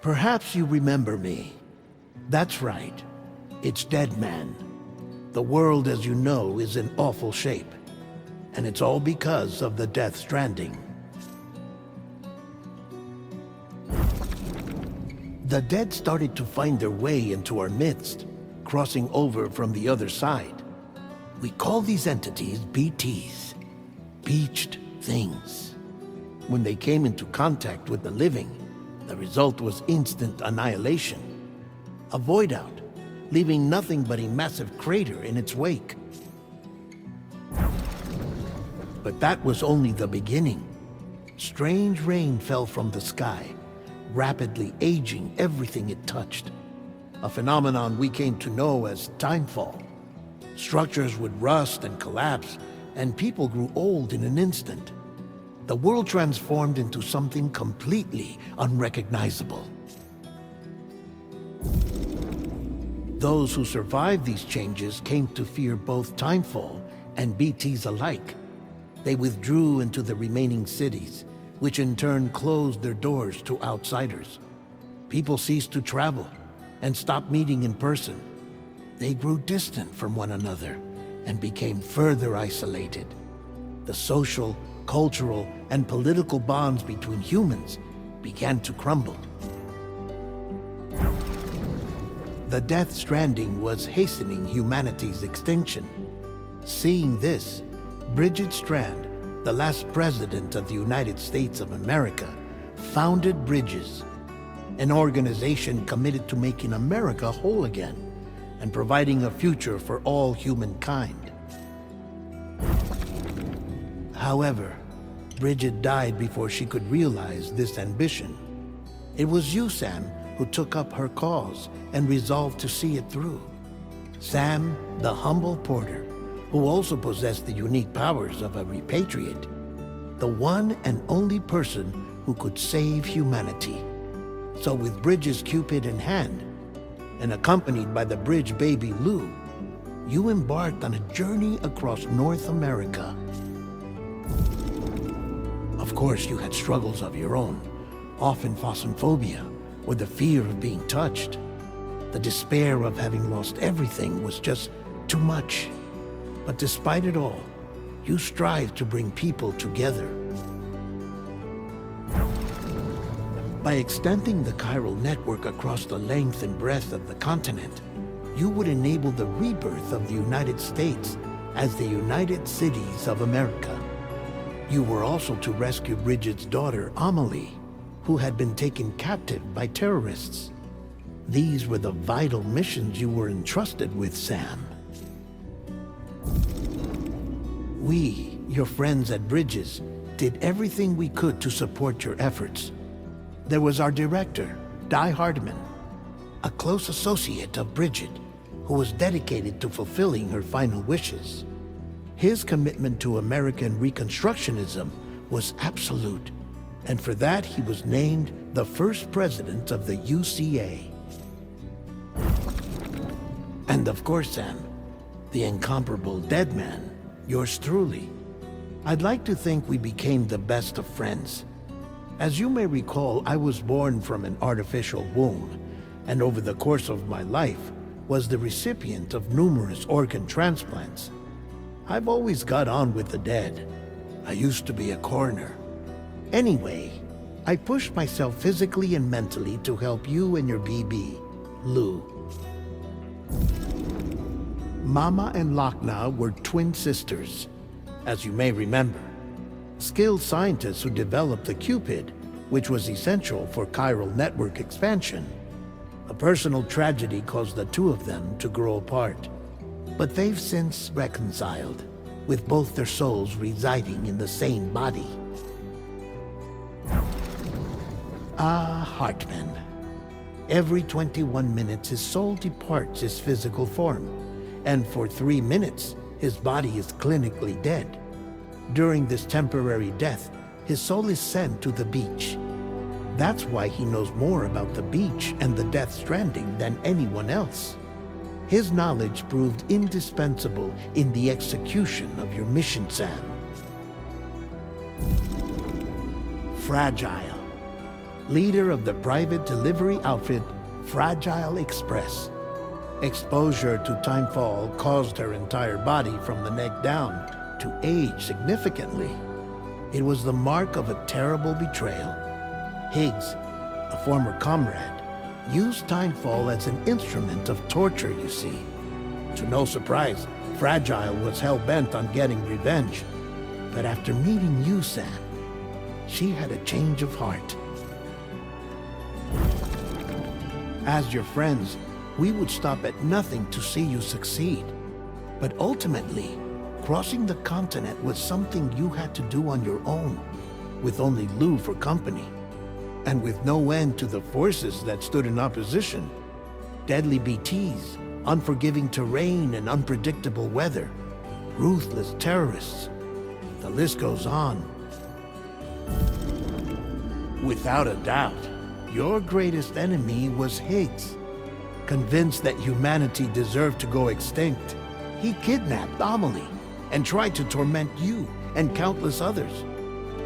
Perhaps you remember me. That's right. It's Dead Man. The world, as you know, is in awful shape. And it's all because of the Death Stranding. The dead started to find their way into our midst, crossing over from the other side. We call these entities BTs, Beached Things. When they came into contact with the living, the result was instant annihilation. A void out, leaving nothing but a massive crater in its wake. But that was only the beginning. Strange rain fell from the sky, rapidly aging everything it touched. A phenomenon we came to know as timefall. Structures would rust and collapse, and people grew old in an instant. The world transformed into something completely unrecognizable. Those who survived these changes came to fear both timefall and BTs alike. They withdrew into the remaining cities, which in turn closed their doors to outsiders. People ceased to travel and stopped meeting in person. They grew distant from one another and became further isolated. The social, cultural, and political bonds between humans began to crumble. The Death Stranding was hastening humanity's extinction. Seeing this, Bridget Strand, the last president of the United States of America, founded Bridges, an organization committed to making America whole again and providing a future for all humankind. However, Bridget died before she could realize this ambition. It was you, Sam, who took up her cause and resolved to see it through. Sam, the humble porter, who also possessed the unique powers of a repatriate, the one and only person who could save humanity. So with Bridges' Cupid in hand, and accompanied by the bridge baby Lou, you embarked on a journey across North America. Of course, you had struggles of your own, often phasmophobia, or the fear of being touched. The despair of having lost everything was just too much. But despite it all, you strive to bring people together. By extending the chiral network across the length and breadth of the continent, you would enable the rebirth of the United States as the United Cities of America. You were also to rescue Bridget's daughter, Amelie, who had been taken captive by terrorists. These were the vital missions you were entrusted with, Sam. We, your friends at Bridges, did everything we could to support your efforts. There was our director, Di Hardman, a close associate of Bridget, who was dedicated to fulfilling her final wishes. His commitment to American Reconstructionism was absolute, and for that he was named the first president of the UCA. And of course, Sam, the incomparable Dead Man, yours truly. I'd like to think we became the best of friends. As you may recall, I was born from an artificial womb, and over the course of my life was the recipient of numerous organ transplants. I've always got on with the dead. I used to be a coroner. Anyway, I pushed myself physically and mentally to help you and your BB, Lou. Mama and Lochna were twin sisters, as you may remember. Skilled scientists who developed the Cupid, which was essential for chiral network expansion. A personal tragedy caused the two of them to grow apart. But they've since reconciled, with both their souls residing in the same body. Ah, Hartman. Every 21 minutes his soul departs his physical form, and for 3 minutes his body is clinically dead. During this temporary death, his soul is sent to the beach. That's why he knows more about the beach and the Death Stranding than anyone else. His knowledge proved indispensable in the execution of your mission, Sam. Fragile. leader of the private delivery outfit Fragile Express. Exposure to timefall caused her entire body from the neck down to age significantly. It was the mark of a terrible betrayal. Higgs, a former comrade, used timefall as an instrument of torture, you see. To no surprise, Fragile was hell-bent on getting revenge. But after meeting you, Sam, she had a change of heart. As your friends, we would stop at nothing to see you succeed. But ultimately, crossing the continent was something you had to do on your own, with only Lou for company, and with no end to the forces that stood in opposition. Deadly BTs, unforgiving terrain and unpredictable weather, ruthless terrorists. The list goes on. Without a doubt, your greatest enemy was Higgs. Convinced that humanity deserved to go extinct, he kidnapped Amelie and tried to torment you and countless others.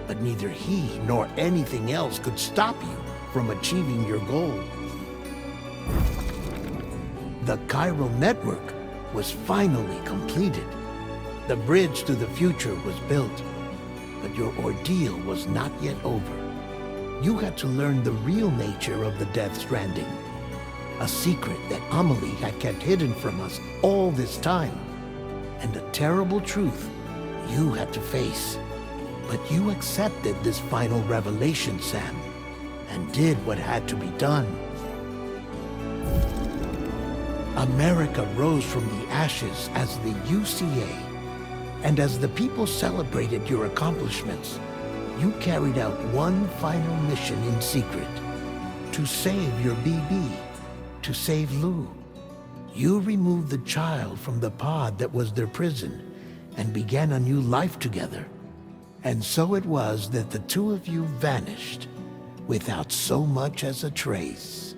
But neither he nor anything else could stop you from achieving your goal. The chiral network was finally completed. The bridge to the future was built, but your ordeal was not yet over. You had to learn the real nature of the Death Stranding, a secret that Amelie had kept hidden from us all this time, and a terrible truth you had to face. But you accepted this final revelation, Sam, and did what had to be done. America rose from the ashes as the UCA, and as the people celebrated your accomplishments, you carried out one final mission in secret, to save your BB, to save Lou. You removed the child from the pod that was their prison and began a new life together. And so it was that the two of you vanished without so much as a trace.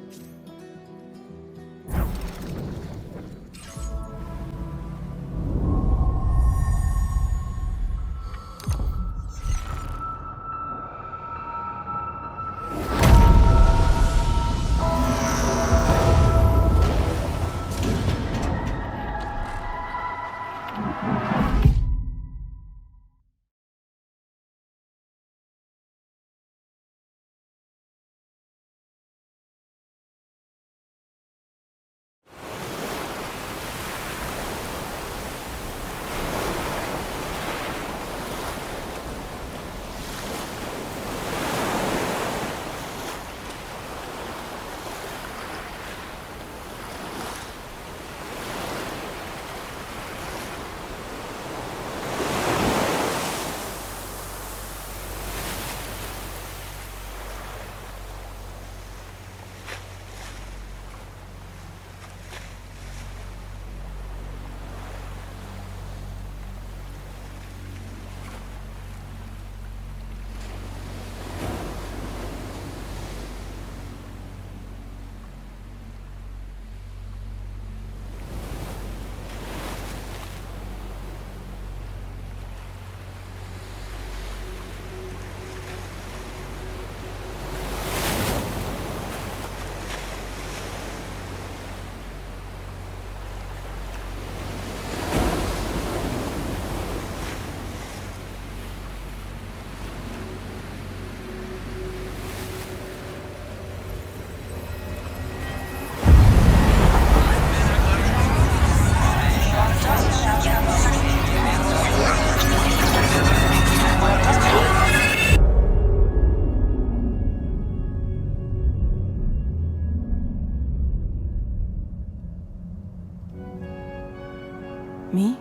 Me?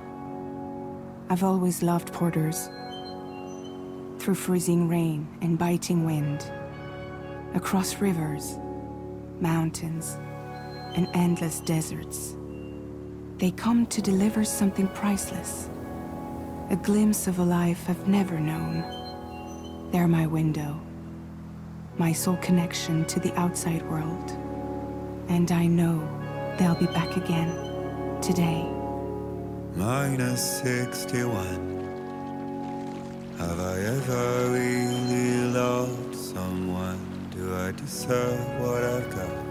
I've always loved porters. Through freezing rain and biting wind, across rivers, mountains, and endless deserts, they come to deliver something priceless, a glimpse of a life I've never known. They're my window, my sole connection to the outside world, and I know they'll be back again today. Minus 61. Have I ever really loved someone do I deserve what I've got?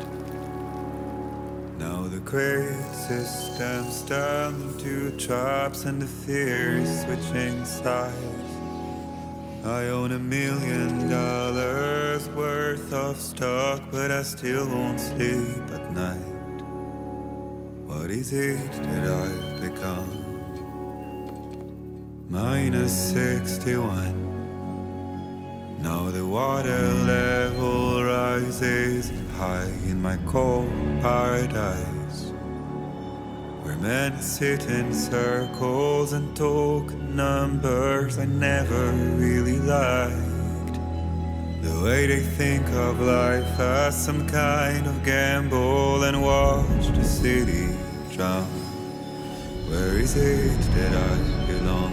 Now the great system's turned into traps and the fear is switching sides. I own $1 million worth of stock, but I still won't sleep at night. What is it that I've become? -61. Now the water level rises high in my cold paradise, where men sit in circles and talk numbers I never really liked. The way they think of life as some kind of gamble and watch the city drown. Where is it that I belong?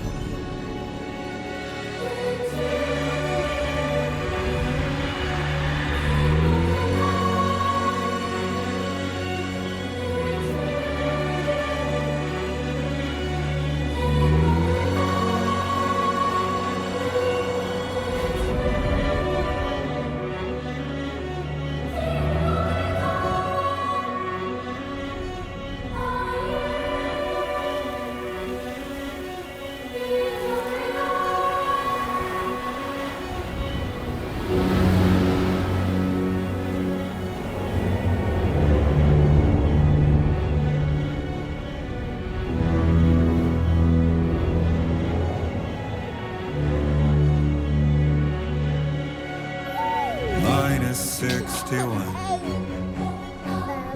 -61.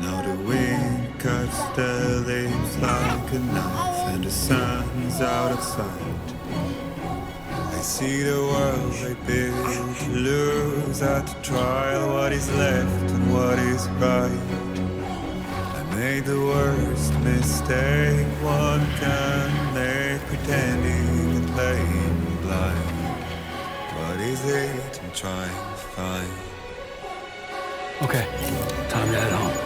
Now the wind cuts the leaves like a knife and the sun's out of sight. I see the world I built to lose at the trial, what is left and what is right. I made the worst mistake one can make, pretending and playing blind. What is it I'm trying to find? Okay, time to head home.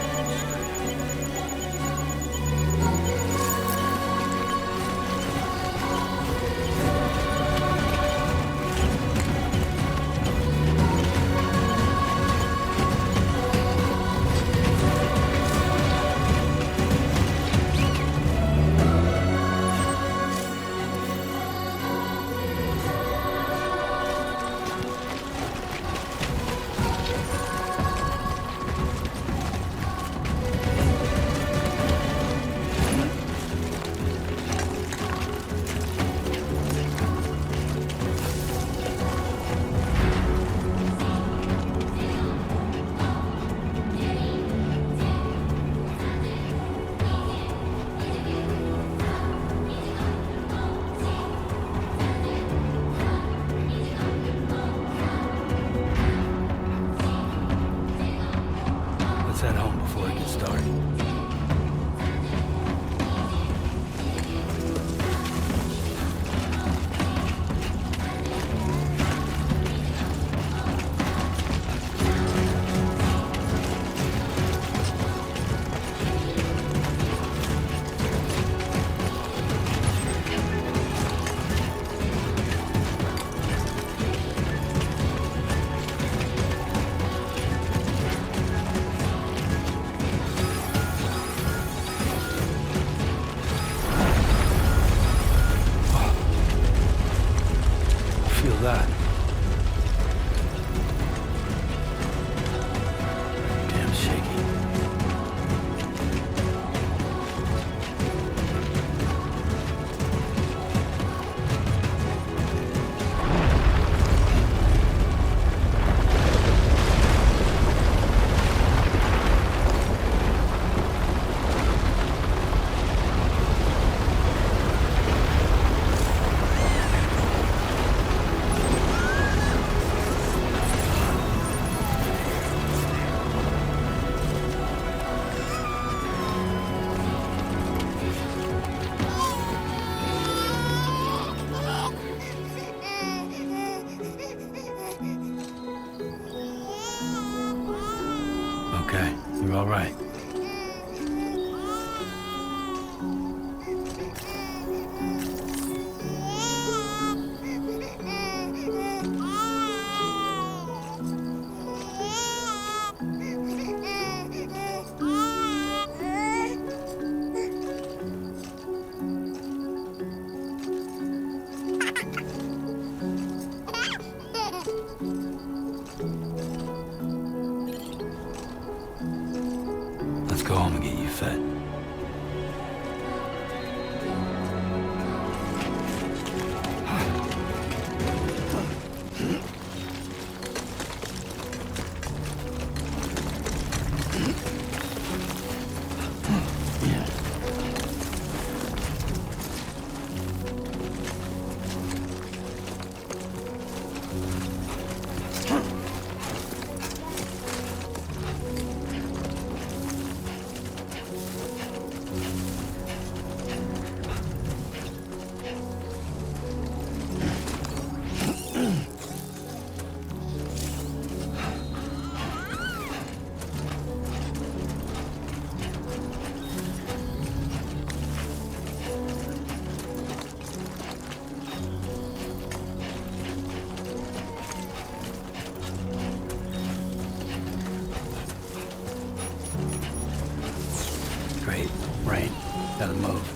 Concentrate. Rain. Gotta move.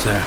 There.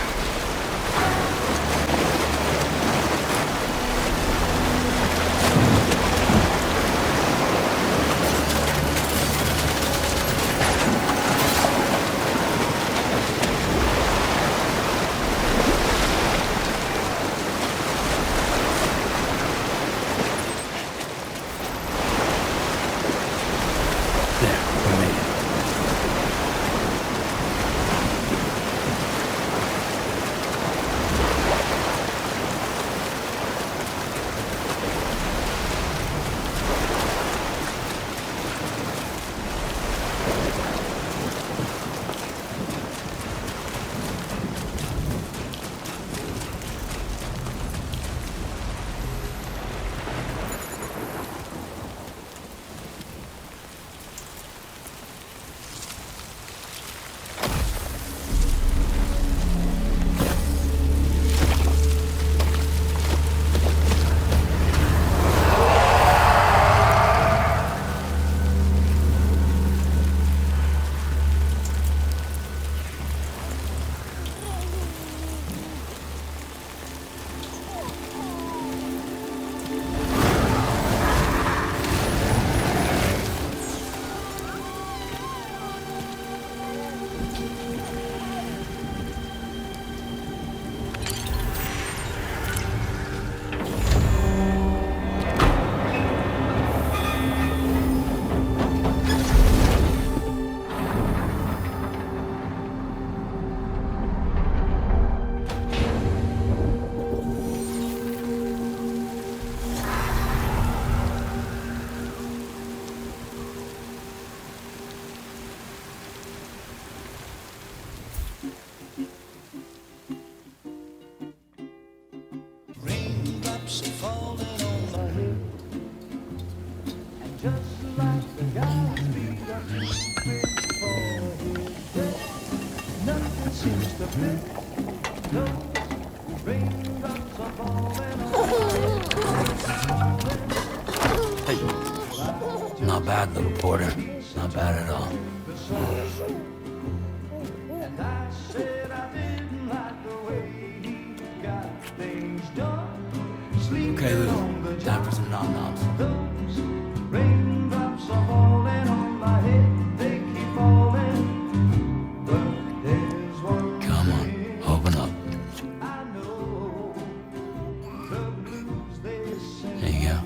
Not bad, little porter. Not bad at all. Okay, Lou. Time for some nom-noms. Come on, open up. There you go.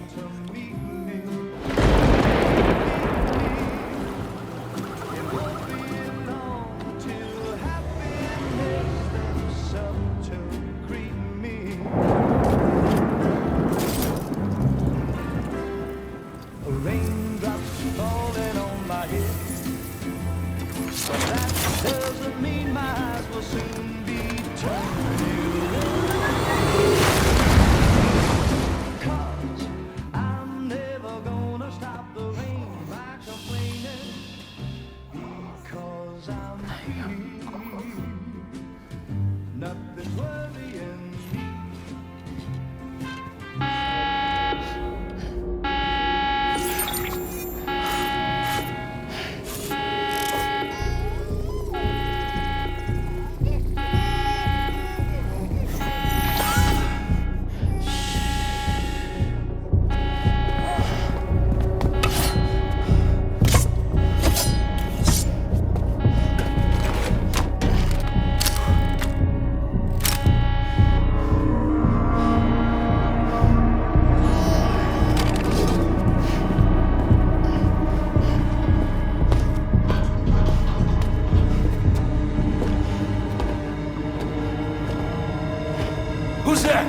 Who's there?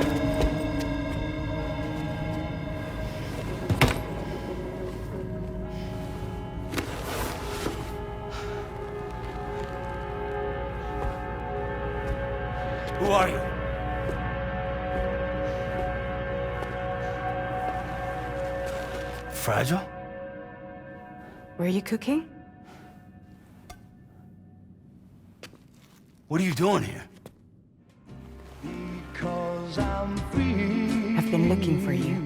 Who are you? Fragile? Were you cooking? What are you doing here? I've been looking for you.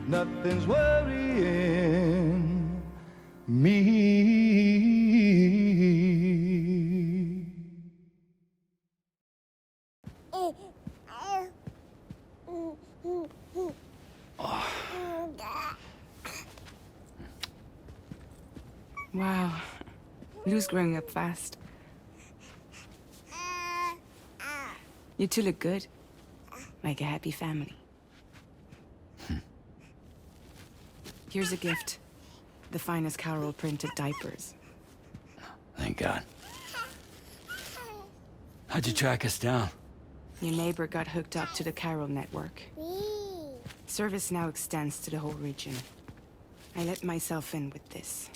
Nothing's worrying me. Wow. Lou's growing up fast. You two look good. Like a happy family. Here's a gift. The finest Carol printed diapers. Thank God. How'd you track us down? Your neighbor got hooked up to the Carol network. Service now extends to the whole region. I let myself in with this.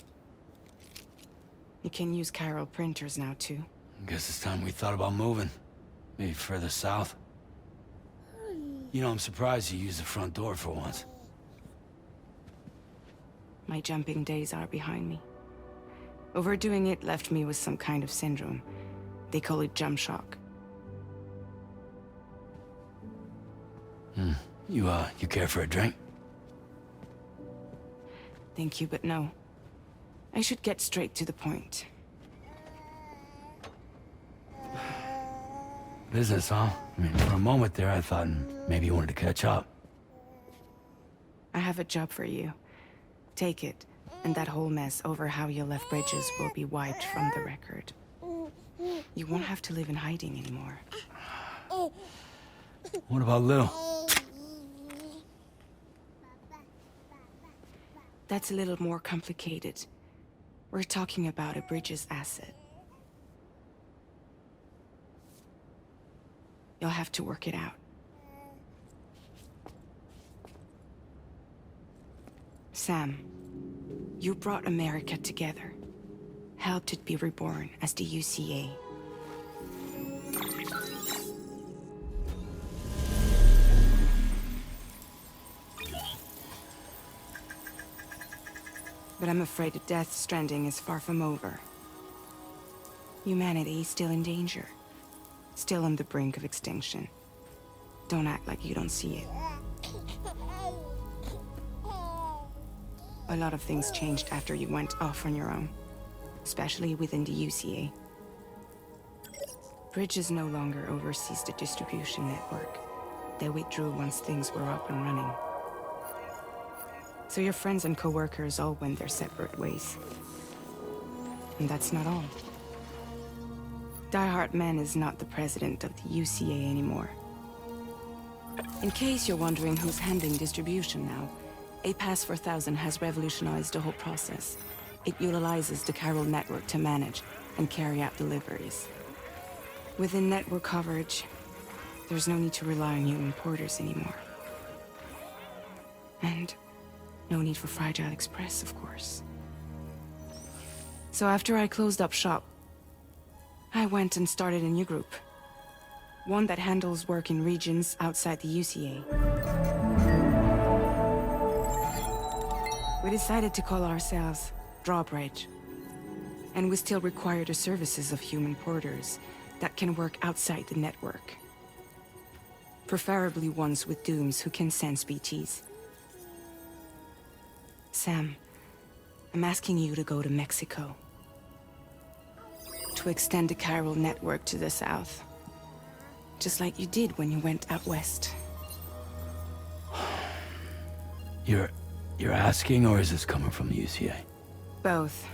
You can use Carol printers now, too. Guess it's time we thought about moving. Maybe further south. You know, I'm surprised you used the front door for once. My jumping days are behind me. Overdoing it left me with some kind of syndrome. They call it jump shock. You care for a drink? Thank you, but no. I should get straight to the point. Business, huh? I mean, for a moment there, I thought maybe you wanted to catch up. I have a job for you. Take it, and that whole mess over how you left Bridges will be wiped from the record. You won't have to live in hiding anymore. What about Lou? That's a little more complicated. We're talking about a Bridges asset. You'll have to work it out. Sam, you brought America together. Helped it be reborn as the UCA. But I'm afraid the death Stranding is far from over. Humanity is still in danger. Still on the brink of extinction. Don't act like you don't see it. A lot of things changed after you went off on your own. Especially within the UCA. Bridges no longer oversees the distribution network. They withdrew once things were up and running. So your friends and co-workers all went their separate ways. And that's not all. Die Hartman is not the president of the UCA anymore. In case you're wondering who's handling distribution now, A Pass 4000 has revolutionized the whole process. It utilizes the Carol network to manage and carry out deliveries. Within network coverage, there's no need to rely on human porters anymore. And no need for Fragile Express, of course. So after I closed up shop, I went and started a new group. One that handles work in regions outside the UCA. We decided to call ourselves Drawbridge. And we still require the services of human porters that can work outside the network. Preferably ones with dooms who can sense BTs. Sam, I'm asking you to go to Mexico. To extend the chiral network to the south. Just like you did when you went out west. You're asking, or is this coming from the UCA? Both.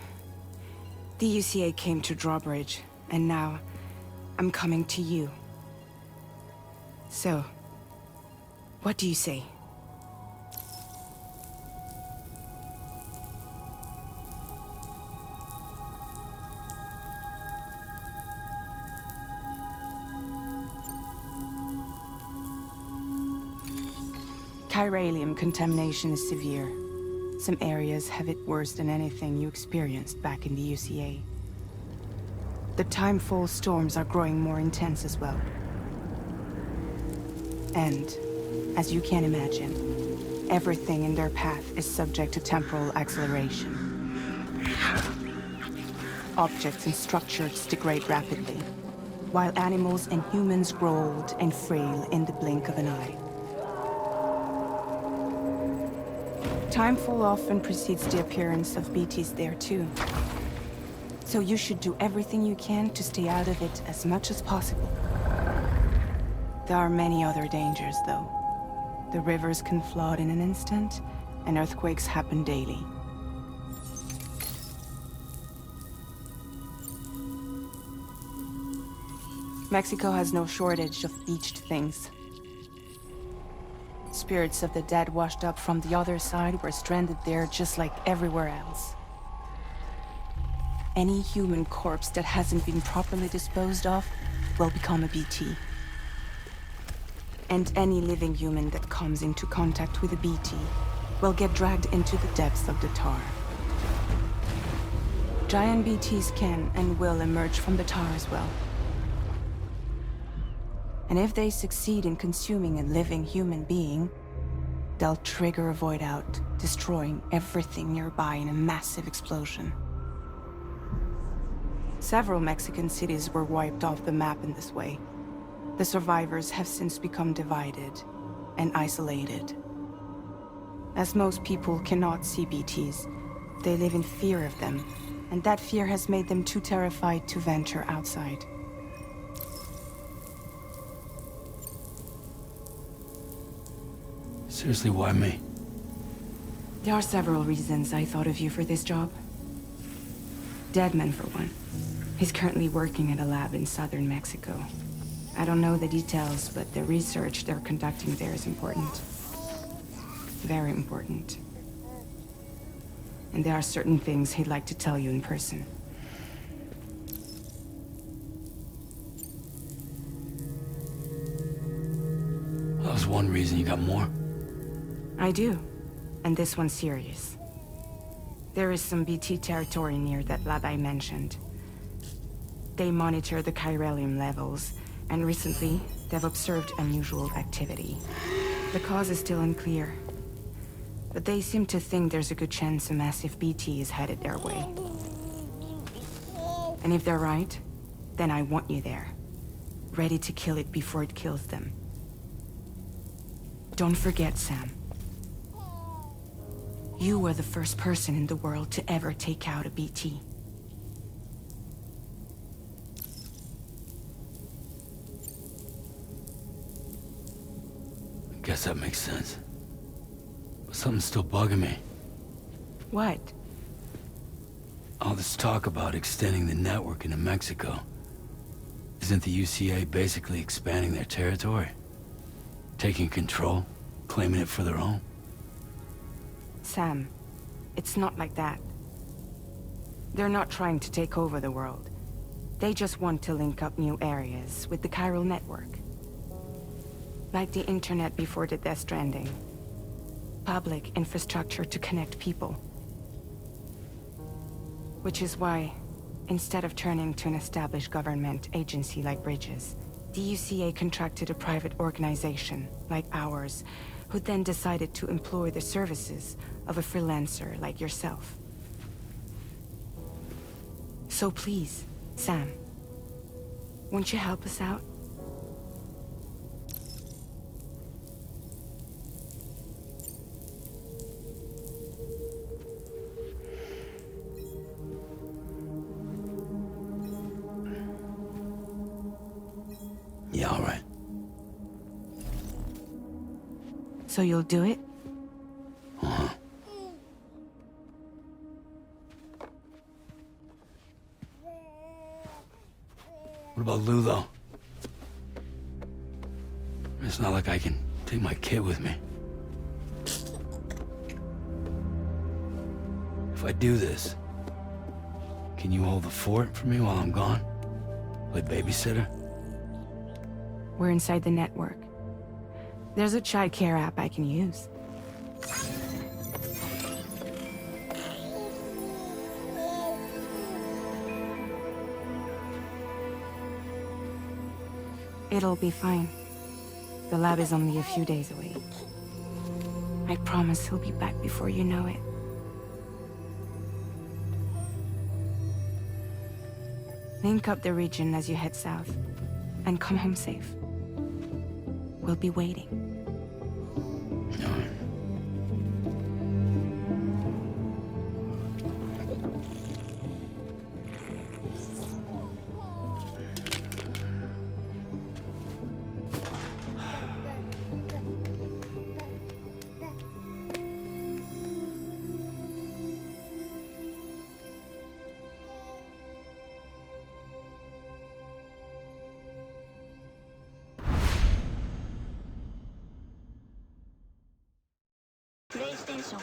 The UCA came to Drawbridge, and now I'm coming to you. So, what do you say? Chiralium contamination is severe. Some areas have it worse than anything you experienced back in the UCA. The timefall storms are growing more intense as well. And, as you can imagine, everything in their path is subject to temporal acceleration. Objects and structures degrade rapidly, while animals and humans grow old and frail in the blink of an eye. Timefall often precedes the appearance of BTs there too. So you should do everything you can to stay out of it as much as possible. There are many other dangers, though. The rivers can flood in an instant, and earthquakes happen daily. Mexico has no shortage of beached things. Spirits of the dead washed up from the other side were stranded there just like everywhere else. Any human corpse that hasn't been properly disposed of will become a BT. And any living human that comes into contact with a BT will get dragged into the depths of the tar. Giant BTs can and will emerge from the tar as well. And if they succeed in consuming a living human being, they'll trigger a void out, destroying everything nearby in a massive explosion. Several Mexican cities were wiped off the map in this way. The survivors have since become divided and isolated. As most people cannot see BTs, they live in fear of them, and that fear has made them too terrified to venture outside. Seriously, why me? There are several reasons I thought of you for this job. Deadman, for one. He's currently working at a lab in southern Mexico. I don't know the details, but the research they're conducting there is important. Very important. And there are certain things he'd like to tell you in person. That was one reason. You got more? I do. And this one's serious. There is some BT territory near that lab I mentioned. They monitor the chiralium levels, and recently, they've observed unusual activity. The cause is still unclear, but they seem to think there's a good chance a massive BT is headed their way. And if they're right, then I want you there, ready to kill it before it kills them. Don't forget, Sam. You were the first person in the world to ever take out a BT. I guess that makes sense. But something's still bugging me. What? All this talk about extending the network into Mexico. Isn't the UCA basically expanding their territory? Taking control, claiming it for their own? Sam, it's not like that. They're not trying to take over the world. They just want to link up new areas with the chiral network. Like the internet before the Death Stranding. Public infrastructure to connect people. Which is why, instead of turning to an established government agency like Bridges, the UCA contracted a private organization, like ours, who then decided to employ the services of a freelancer like yourself. So please, Sam, won't you help us out? Yeah, all right. So you'll do it? Uh-huh. What about Lou, though? It's not like I can take my kid with me. If I do this, can you hold the fort for me while I'm gone? Play babysitter? We're inside the network. There's a child care app I can use. It'll be fine. The lab is only a few days away. I promise he'll be back before you know it. Link up the region as you head south, and come home safe. We'll be waiting. All right. PlayStation